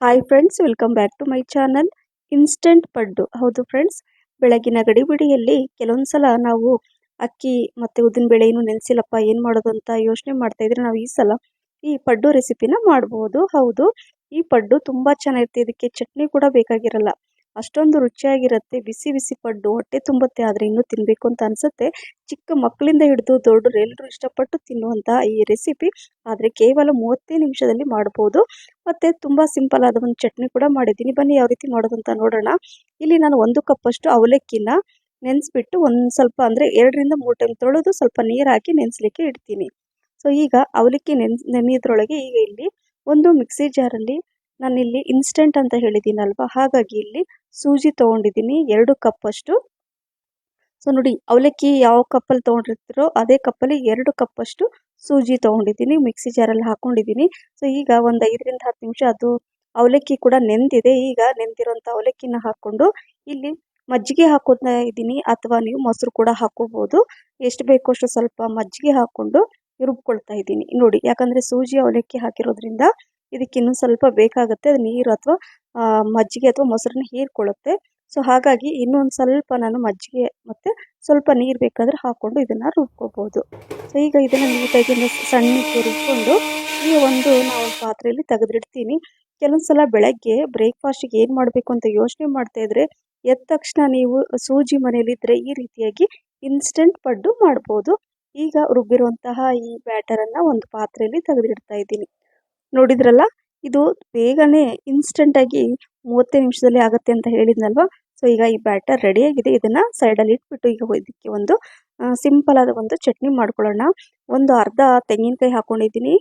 Hi friends, welcome back to my channel. Instant paddu. ಹೌದು friends, ಬೆಳಗಿನ ಗಡಿಬಿಡಿಯಲ್ಲಿ ಕೆಲವೊಂದ್ಸಲ ನಾವು ಅಕ್ಕಿ ಮತ್ತು ಉದ್ದಿನ ಬೇಳೆ ಏನು ನೆನೆಸಿಲ್ಲಪ್ಪ, ಏನು ಮಾಡೋದು ಅಂತ ಯೋಚನೆ ಮಾಡ್ತಾ ಇದ್ರೆ ನಾವು ಈ ಸಲ ಈ ಪಡ್ಡು ರೆಸಿಪಿನ ಮಾಡ್ಬೋದು. ಹೌದು, ಈ ಪಡ್ಡು ತುಂಬ ಚೆನ್ನಾಗಿರುತ್ತೆ. ಇದಕ್ಕೆ ಚಟ್ನಿ ಕೂಡ ಬೇಕಾಗಿರಲ್ಲ, ಅಷ್ಟೊಂದು ರುಚಿಯಾಗಿರುತ್ತೆ. ಬಿಸಿ ಬಿಸಿ ಪಡ್ಡು ಹೊಟ್ಟೆ ತುಂಬುತ್ತೆ, ಆದರೆ ಇನ್ನೂ ತಿನ್ನಬೇಕು ಅಂತ ಅನಿಸುತ್ತೆ. ಚಿಕ್ಕ ಮಕ್ಕಳಿಂದ ಹಿಡಿದು ದೊಡ್ಡರು ಎಲ್ಲರೂ ಇಷ್ಟಪಟ್ಟು ತಿನ್ನುವಂತಹ ಈ ರೆಸಿಪಿ ಆದರೆ ಕೇವಲ 30 ನಿಮಿಷದಲ್ಲಿ ಮಾಡ್ಬೋದು. ಮತ್ತು ತುಂಬ ಸಿಂಪಲ್ ಆದ ಒಂದು ಚಟ್ನಿ ಕೂಡ ಮಾಡಿದ್ದೀನಿ. ಬನ್ನಿ ಯಾವ ರೀತಿ ಮಾಡೋದು ಅಂತ ನೋಡೋಣ. ಇಲ್ಲಿ ನಾನು 1 ಕಪ್ಪಷ್ಟು ಅವಲಕ್ಕಿನ ನೆನೆಸ್ಬಿಟ್ಟು ಒಂದು ಸ್ವಲ್ಪ ಅಂದರೆ 2ರಿಂದ 3 ಟೈಮ್ ತೊಳೆದು ಸ್ವಲ್ಪ ನೀರು ಹಾಕಿ ನೆನೆಸ್ಲಿಕ್ಕೆ ಇಡ್ತೀನಿ. ಸೊ ಈಗ ಅವಲಕ್ಕಿ ನೆನೆಯೋದ್ರೊಳಗೆ ಈಗ ಇಲ್ಲಿ ಒಂದು ಮಿಕ್ಸಿ ಜಾರಲ್ಲಿ ನಾನಿಲ್ಲಿ ಇನ್ಸ್ಟೆಂಟ್ ಅಂತ ಹೇಳಿದ್ದೀನಲ್ವ, ಹಾಗಾಗಿ ಇಲ್ಲಿ ಸೂಜಿ ತೊಗೊಂಡಿದ್ದೀನಿ 2 ಕಪ್ಪಷ್ಟು. ಸೊ ನೋಡಿ, ಅವಲಕ್ಕಿ ಯಾವ ಕಪ್ಪಲ್ಲಿ ತೊಗೊಂಡಿರ್ತೀರೋ ಅದೇ ಕಪ್ಪಲ್ಲಿ 2 ಕಪ್ಪಷ್ಟು ಸೂಜಿ ತೊಗೊಂಡಿದ್ದೀನಿ, ಮಿಕ್ಸಿ ಜಾರಲ್ಲಿ ಹಾಕ್ಕೊಂಡಿದ್ದೀನಿ. ಸೊ ಈಗ ಒಂದು 5ರಿಂದ 10 ನಿಮಿಷ ಅದು ಅವಲಕ್ಕಿ ಕೂಡ ನೆಂದಿದೆ. ಈಗ ನೆಂದಿರೋಂಥ ಅವಲಕ್ಕಿನ ಹಾಕ್ಕೊಂಡು ಇಲ್ಲಿ ಮಜ್ಜಿಗೆ ಹಾಕೋತಾ ಇದ್ದೀನಿ, ಅಥವಾ ನೀವು ಮೊಸರು ಕೂಡ ಹಾಕೋಬೋದು. ಎಷ್ಟು ಬೇಕೋ ಅಷ್ಟು ಸ್ವಲ್ಪ ಮಜ್ಜಿಗೆ ಹಾಕ್ಕೊಂಡು ರುಬ್ಕೊಳ್ತಾ ಇದ್ದೀನಿ ನೋಡಿ. ಯಾಕಂದರೆ ಸೂಜಿ ಅವಲಕ್ಕಿ ಹಾಕಿರೋದ್ರಿಂದ ಇದಕ್ಕೆ ಇನ್ನೂ ಸ್ವಲ್ಪ ಬೇಕಾಗುತ್ತೆ, ಅದು ನೀರು ಅಥವಾ ಮಜ್ಜಿಗೆ ಅಥವಾ ಮೊಸರನ್ನ ಹೀರ್ಕೊಳ್ಳುತ್ತೆ. ಸೊ ಹಾಗಾಗಿ ಇನ್ನೊಂದು ಸ್ವಲ್ಪ ನಾನು ಮಜ್ಜಿಗೆ ಮತ್ತು ಸ್ವಲ್ಪ ನೀರು ಬೇಕಾದರೆ ಹಾಕ್ಕೊಂಡು ಇದನ್ನು ರುಬ್ಕೋಬೋದು. ಸೊ ಈಗ ಇದನ್ನು ನೀಟಾಗಿ ಸಣ್ಣಕ್ಕೆ ರುಬ್ಕೊಂಡು ಈ ನಾವು ಪಾತ್ರೆಯಲ್ಲಿ ತೆಗೆದಿಡ್ತೀನಿ. ಕೆಲವೊಂದು ಸಲ ಬೆಳಗ್ಗೆ ಬ್ರೇಕ್ಫಾಸ್ಟಿಗೆ ಏನು ಮಾಡಬೇಕು ಅಂತ ಯೋಚನೆ ಮಾಡ್ತಾ ಇದ್ರೆ ಎದ್ದ ತಕ್ಷಣ ನೀವು ಸೂಜಿ ಮನೇಲಿದ್ದರೆ ಈ ರೀತಿಯಾಗಿ ಇನ್ಸ್ಟೆಂಟ್ ಪಡ್ಡು ಮಾಡ್ಬೋದು. ಈಗ ರುಬ್ಬಿರುವಂತಹ ಈ ಬ್ಯಾಟರನ್ನು ಒಂದು ಪಾತ್ರೆಯಲ್ಲಿ ತೆಗೆದಿಡ್ತಾ ಇದ್ದೀನಿ. ನೋಡಿದ್ರಲ್ಲ, ಇದು ಬೇಗನೆ ಇನ್ಸ್ಟೆಂಟಾಗಿ 30 ನಿಮಿಷದಲ್ಲಿ ಆಗುತ್ತೆ ಅಂತ ಹೇಳಿದ್ನಲ್ವ. ಸೊ ಈಗ ಈ ಬ್ಯಾಟರ್ ರೆಡಿಯಾಗಿದೆ. ಇದನ್ನು ಸೈಡಲ್ಲಿ ಇಟ್ಬಿಟ್ಟು ಈಗ ಇದಕ್ಕೆ ಒಂದು ಸಿಂಪಲ್ ಆದ ಒಂದು ಚಟ್ನಿ ಮಾಡ್ಕೊಳ್ಳೋಣ. ಒಂದು ಅರ್ಧ ತೆಂಗಿನಕಾಯಿ ಹಾಕ್ಕೊಂಡಿದ್ದೀನಿ,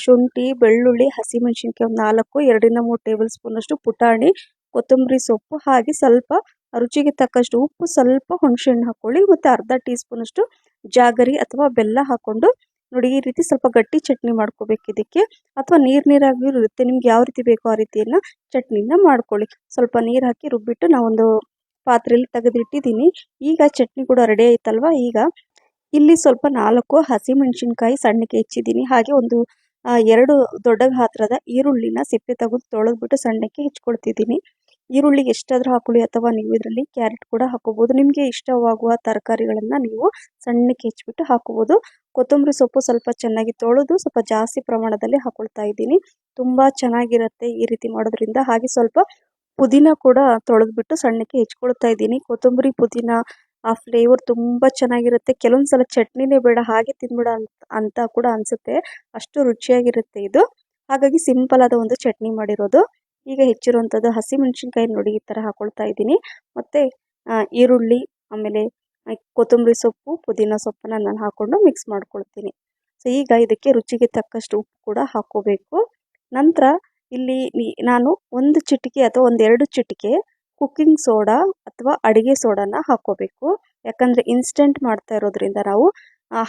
ಶುಂಠಿ, ಬೆಳ್ಳುಳ್ಳಿ, ಹಸಿಮೆಣಸಿನ್ಕಾಯಿ ಒಂದು 4, 2ರಿಂದ 3 ಟೇಬಲ್ ಸ್ಪೂನಷ್ಟು ಪುಟಾಣಿ, ಕೊತ್ತಂಬರಿ ಸೊಪ್ಪು, ಹಾಗೆ ಸ್ವಲ್ಪ ರುಚಿಗೆ ತಕ್ಕಷ್ಟು ಉಪ್ಪು, ಸ್ವಲ್ಪ ಹುಣಸೆಹಣ್ಣು ಹಾಕ್ಕೊಳ್ಳಿ, ಮತ್ತು ಅರ್ಧ ಟೀ ಸ್ಪೂನಷ್ಟು ಜಾಗರಿ ಅಥವಾ ಬೆಲ್ಲ ಹಾಕ್ಕೊಂಡು ನೋಡಿ ಈ ರೀತಿ ಸ್ವಲ್ಪ ಗಟ್ಟಿ ಚಟ್ನಿ ಮಾಡ್ಕೋಬೇಕು ಇದಕ್ಕೆ. ಅಥವಾ ನೀರಾಗಿ ಇರುತ್ತೆ, ನಿಮ್ಗೆ ಯಾವ ರೀತಿ ಬೇಕೋ ಆ ರೀತಿಯನ್ನು ಚಟ್ನಿನ ಮಾಡ್ಕೊಳ್ಳಿ. ಸ್ವಲ್ಪ ನೀರು ಹಾಕಿ ರುಬ್ಬಿಟ್ಟು ನಾವೊಂದು ಪಾತ್ರೆಯಲ್ಲಿ ತೆಗೆದಿಟ್ಟಿದ್ದೀನಿ. ಈಗ ಚಟ್ನಿ ಕೂಡ ರೆಡಿ ಆಯ್ತಲ್ವ. ಈಗ ಇಲ್ಲಿ ಸ್ವಲ್ಪ 4 ಹಸಿಮೆಣಸಿನ್ಕಾಯಿ ಸಣ್ಣಕ್ಕೆ ಹೆಚ್ಚಿದ್ದೀನಿ, ಹಾಗೆ ಒಂದು 2 ದೊಡ್ಡ ಗಾತ್ರದ ಈರುಳ್ಳಿನ ಸಿಪ್ಪೆ ತೆಗೆದು ತೊಳೆದ್ಬಿಟ್ಟು ಸಣ್ಣಕ್ಕೆ ಹೆಚ್ಕೊಳ್ತಿದ್ದೀನಿ. ಈರುಳ್ಳಿ ಎಷ್ಟಾದರೂ ಹಾಕೊಳ್ಳಿ, ಅಥವಾ ನೀವು ಇದರಲ್ಲಿ ಕ್ಯಾರೆಟ್ ಕೂಡ ಹಾಕೋಬೋದು. ನಿಮಗೆ ಇಷ್ಟವಾಗುವ ತರಕಾರಿಗಳನ್ನು ನೀವು ಸಣ್ಣಕ್ಕೆ ಹೆಚ್ಚಿಬಿಟ್ಟು ಹಾಕೋಬೋದು. ಕೊತ್ತಂಬರಿ ಸೊಪ್ಪು ಸ್ವಲ್ಪ ಚೆನ್ನಾಗಿ ತೊಳೆದು ಸ್ವಲ್ಪ ಜಾಸ್ತಿ ಪ್ರಮಾಣದಲ್ಲಿ ಹಾಕೊಳ್ತಾ ಇದ್ದೀನಿ, ತುಂಬ ಚೆನ್ನಾಗಿರುತ್ತೆ ಈ ರೀತಿ ಮಾಡೋದ್ರಿಂದ. ಹಾಗೆ ಸ್ವಲ್ಪ ಪುದೀನ ಕೂಡ ತೊಳೆದ್ಬಿಟ್ಟು ಸಣ್ಣಕ್ಕೆ ಹೆಚ್ಕೊಳ್ತಾ ಇದ್ದೀನಿ. ಕೊತ್ತಂಬರಿ ಪುದೀನ ಆ ಫ್ಲೇವರ್ ತುಂಬ ಚೆನ್ನಾಗಿರುತ್ತೆ. ಕೆಲವೊಂದು ಸಲ ಚಟ್ನಿನೇ ಬೇಡ ಹಾಗೆ ತಿನ್ಬಿಡ ಅಂತ ಕೂಡ ಅನಿಸುತ್ತೆ, ಅಷ್ಟು ರುಚಿಯಾಗಿರುತ್ತೆ ಇದು. ಹಾಗಾಗಿ ಸಿಂಪಲ್ ಆದ ಒಂದು ಚಟ್ನಿ ಮಾಡಿರೋದು. ಈಗ ಹೆಚ್ಚಿರುವಂಥದ್ದು ಹಸಿಮೆಣಸಿನ್ಕಾಯಿ ನೋಡಿ ಈ ಥರ ಹಾಕೊಳ್ತಾ ಇದ್ದೀನಿ, ಮತ್ತು ಈರುಳ್ಳಿ, ಆಮೇಲೆ ಕೊತ್ತಂಬರಿ ಸೊಪ್ಪು, ಪುದೀನ ಸೊಪ್ಪನ್ನು ನಾನು ಹಾಕ್ಕೊಂಡು ಮಿಕ್ಸ್ ಮಾಡ್ಕೊಳ್ತೀನಿ. ಸೊ ಈಗ ಇದಕ್ಕೆ ರುಚಿಗೆ ತಕ್ಕಷ್ಟು ಉಪ್ಪು ಕೂಡ ಹಾಕ್ಕೋಬೇಕು. ನಂತರ ಇಲ್ಲಿ ನಾನು 1 ಚಿಟಿಕೆ ಅಥವಾ 1-2 ಚಿಟಿಕೆ ಕುಕ್ಕಿಂಗ್ ಸೋಡಾ ಅಥವಾ ಅಡುಗೆ ಸೋಡಾನ ಹಾಕ್ಕೋಬೇಕು. ಯಾಕಂದರೆ ಇನ್ಸ್ಟೆಂಟ್ ಮಾಡ್ತಾ ಇರೋದ್ರಿಂದ ನಾವು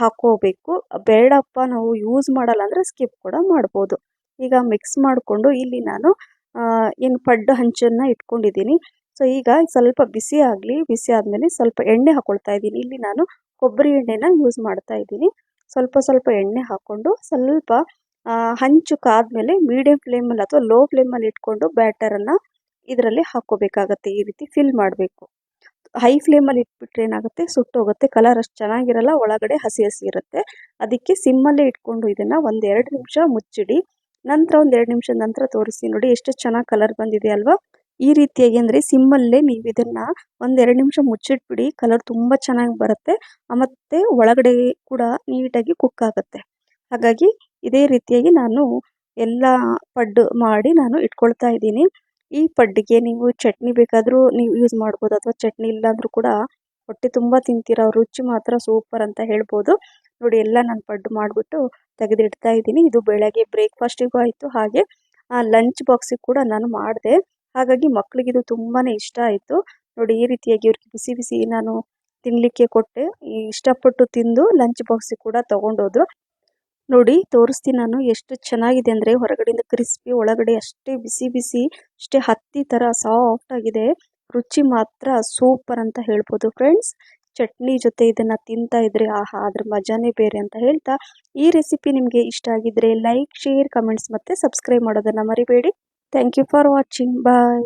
ಹಾಕ್ಕೋಬೇಕು. ಬೇಡಪ್ಪ ನಾವು ಯೂಸ್ ಮಾಡಲ್ಲ ಅಂದರೆ ಸ್ಕಿಪ್ ಕೂಡ ಮಾಡ್ಬೋದು. ಈಗ ಮಿಕ್ಸ್ ಮಾಡಿಕೊಂಡು ಇಲ್ಲಿ ನಾನು ಏನು ಪಡ್ಡು ಹಂಚನ್ನು ಇಟ್ಕೊಂಡಿದ್ದೀನಿ. ಸೊ ಈಗ ಸ್ವಲ್ಪ ಬಿಸಿ ಆಗಲಿ, ಬಿಸಿ ಆದಮೇಲೆ ಸ್ವಲ್ಪ ಎಣ್ಣೆ ಹಾಕ್ಕೊಳ್ತಾ ಇದ್ದೀನಿ. ಇಲ್ಲಿ ನಾನು ಕೊಬ್ಬರಿ ಎಣ್ಣೆನ ಯೂಸ್ ಮಾಡ್ತಾ ಇದ್ದೀನಿ. ಸ್ವಲ್ಪ ಸ್ವಲ್ಪ ಎಣ್ಣೆ ಹಾಕ್ಕೊಂಡು ಸ್ವಲ್ಪ ಹಂಚು ಕಾದ್ಮೇಲೆ ಮೀಡಿಯಂ ಫ್ಲೇಮಲ್ಲಿ ಅಥವಾ ಲೋ ಫ್ಲೇಮಲ್ಲಿ ಇಟ್ಕೊಂಡು ಬ್ಯಾಟರನ್ನು ಇದರಲ್ಲಿ ಹಾಕ್ಕೋಬೇಕಾಗತ್ತೆ. ಈ ರೀತಿ ಫಿಲ್ ಮಾಡಬೇಕು. ಹೈ ಫ್ಲೇಮಲ್ಲಿ ಇಟ್ಬಿಟ್ರೆ ಏನಾಗುತ್ತೆ, ಸುಟ್ಟೋಗುತ್ತೆ, ಕಲರ್ ಅಷ್ಟು ಚೆನ್ನಾಗಿರಲ್ಲ, ಒಳಗಡೆ ಹಸಿ ಹಸಿ ಇರುತ್ತೆ. ಅದಕ್ಕೆ ಸಿಮ್ಮಲ್ಲೇ ಇಟ್ಕೊಂಡು ಇದನ್ನು 1-2 ನಿಮಿಷ ಮುಚ್ಚಿಡಿ. ನಂತರ 1-2 ನಿಮಿಷದ ನಂತರ ತೋರಿಸಿ ನೋಡಿ ಎಷ್ಟು ಚೆನ್ನಾಗಿ ಕಲರ್ ಬಂದಿದೆ ಅಲ್ವಾ. ಈ ರೀತಿಯಾಗಿ ಅಂದರೆ ಸಿಮ್ಮಲ್ಲೇ ನೀವು ಇದನ್ನು 1-2 ನಿಮಿಷ ಮುಚ್ಚಿಟ್ಬಿಡಿ, ಕಲರ್ ತುಂಬ ಚೆನ್ನಾಗಿ ಬರುತ್ತೆ, ಮತ್ತು ಒಳಗಡೆ ಕೂಡ ನೀಟಾಗಿ ಕುಕ್ ಆಗುತ್ತೆ. ಹಾಗಾಗಿ ಇದೇ ರೀತಿಯಾಗಿ ನಾನು ಎಲ್ಲ ಪಡ್ಡು ಮಾಡಿ ನಾನು ಇಟ್ಕೊಳ್ತಾ ಇದ್ದೀನಿ. ಈ ಪಡ್ಡಿಗೆ ನೀವು ಚಟ್ನಿ ಬೇಕಾದರೂ ನೀವು ಯೂಸ್ ಮಾಡ್ಬೋದು, ಅಥವಾ ಚಟ್ನಿ ಇಲ್ಲಾಂದರೂ ಕೂಡ ಹೊಟ್ಟೆ ತುಂಬ ತಿಂತೀರ, ರುಚಿ ಮಾತ್ರ ಸೂಪರ್ ಅಂತ ಹೇಳ್ಬೋದು. ನೋಡಿ ಎಲ್ಲ ನಾನು ಪಡ್ಡು ಮಾಡಿಬಿಟ್ಟು ತೆಗೆದಿಡ್ತಾ ಇದ್ದೀನಿ. ಇದು ಬೆಳಗ್ಗೆ ಬ್ರೇಕ್ಫಾಸ್ಟಿಗೂ ಆಯಿತು, ಹಾಗೆ ಲಂಚ್ ಬಾಕ್ಸಿಗೆ ಕೂಡ ನಾನು ಮಾಡಿದೆ. ಹಾಗಾಗಿ ಮಕ್ಕಳಿಗಿದು ತುಂಬಾ ಇಷ್ಟ ಆಯಿತು. ನೋಡಿ ಈ ರೀತಿಯಾಗಿ ಇವ್ರಿಗೆ ಬಿಸಿ ಬಿಸಿ ನಾನು ತಿನ್ನಲಿಕ್ಕೆ ಕೊಟ್ಟೆ, ಇಷ್ಟಪಟ್ಟು ತಿಂದು ಲಂಚ್ ಬಾಕ್ಸಿಗೆ ಕೂಡ ತೊಗೊಂಡೋದ್ರು. ನೋಡಿ ತೋರಿಸ್ತೀನಿ ನಾನು, ಎಷ್ಟು ಚೆನ್ನಾಗಿದೆ ಅಂದರೆ ಹೊರಗಡೆಯಿಂದ ಕ್ರಿಸ್ಪಿ, ಒಳಗಡೆ ಅಷ್ಟೇ ಬಿಸಿ ಬಿಸಿ, ಅಷ್ಟೇ ಹತ್ತಿ ಥರ ಸಾಫ್ಟ್ ಆಗಿದೆ. ರುಚಿ ಮಾತ್ರ ಸೂಪರ್ ಅಂತ ಹೇಳ್ಬೋದು ಫ್ರೆಂಡ್ಸ್. ಚಟ್ನಿ ಜೊತೆ ಇದನ್ನು ತಿಂತಾ ಇದ್ರೆ ಆಹಾ, ಅದ್ರ ಮಜಾನೇ ಬೇರೆ ಅಂತ ಹೇಳ್ತಾ, ಈ ರೆಸಿಪಿ ನಿಮಗೆ ಇಷ್ಟ ಆಗಿದ್ರೆ ಲೈಕ್, ಶೇರ್, ಕಮೆಂಟ್ಸ್ ಮತ್ತು ಸಬ್ಸ್ಕ್ರೈಬ್ ಮಾಡೋದನ್ನು ಮರಿಬೇಡಿ. Thank you for watching bye.